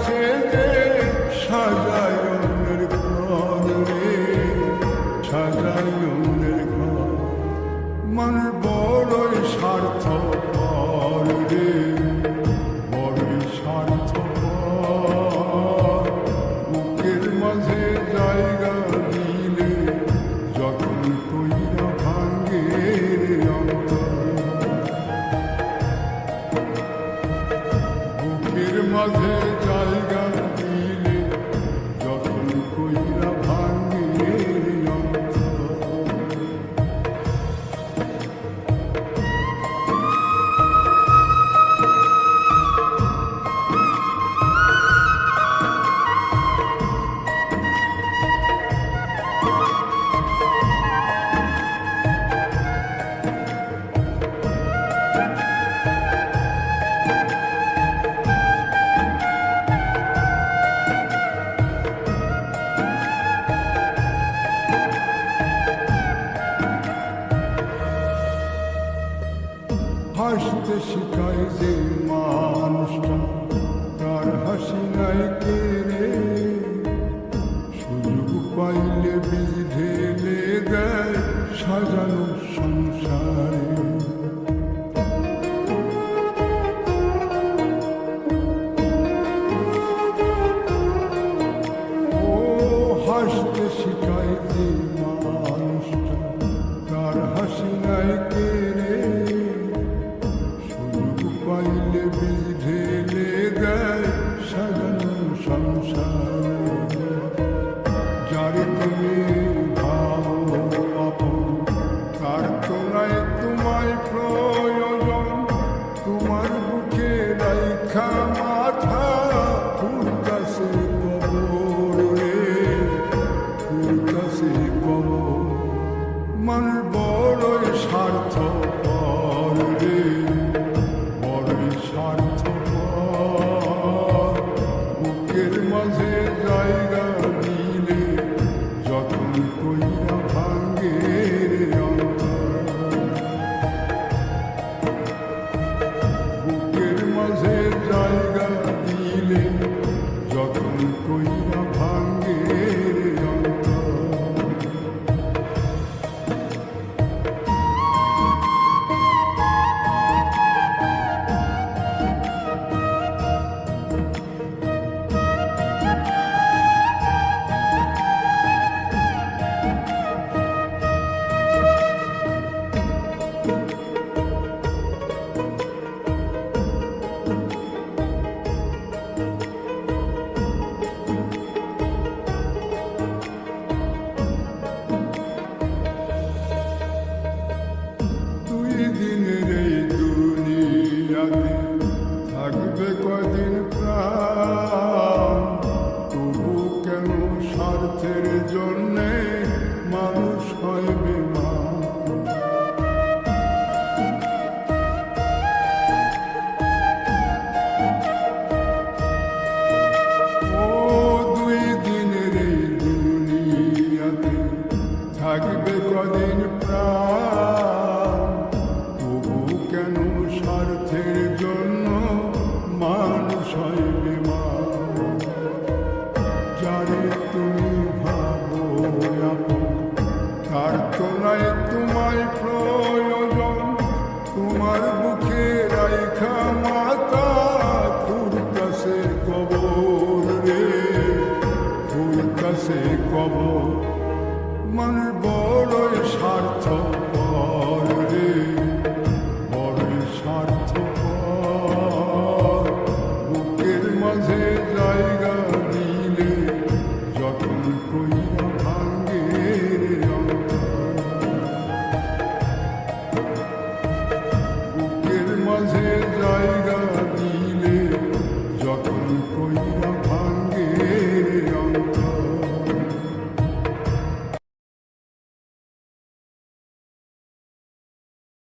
সেজে সাজাই অন্যের ঘর রে, সাজাই অন্যের ঘর। মানুষ বড়ই স্বার্থপর রে, বড়ই স্বার্থপর। বুকের মাঝে জায়গা দিলে যখন কইরা ভাঙ্গে অন্তর, বুকের মাঝে জায়গা দিলে যখন কইরা ভাঙ্গে অন্তর। হাসতে শিখায় যে মানুষটা, তার হাসি নাই কেড়ে, সুযোগ পাইলে বীজ ঢেলে দেয় সাজানো সংসারে। ও হাসতে শিখায় যে মানুষটা, তার হাসি নাই কেড়ে, পাইলে বীজ ঢেলে দেয় সাজানো সংসার। যারে তুমি ভাবো আপন, তার তো নাই তোমায় প্রয়োজন। তোমার বুকে রাইখা মাথা ফুলতাছে কবর রে, ফুলতাছে কবর। মানুষ বড়ই স্বার্থপর রে, স্বার্থপর। বুকের মাঝে জায়গা দিলে যখন কইরা ভাঙ্গে অন্তর, বুকের মাঝে জায়গা দিলে যখন কইরা ভাঙ্গে অন্তর। দিনের এই দুনিয়াতে থাকবে কদিন প্রাণ, তবু কেন স্বার্থের জন্যে মানুষ হয় বেমান। ও দুই দিনের এই দুনিয়াতে থাকবে কদিন প্রাণ, কেন স্বার্থের জন্য মানুষ হয় বেমান। যারে তুমি ভাবো আপন, তার তো নাই তোমায় প্রয়োজন। তোমার বুকে রাইখা মাথা ফুলতাছে কবর রে, ফুলতাছে কবর। মানুষ বড়ই স্বার্থ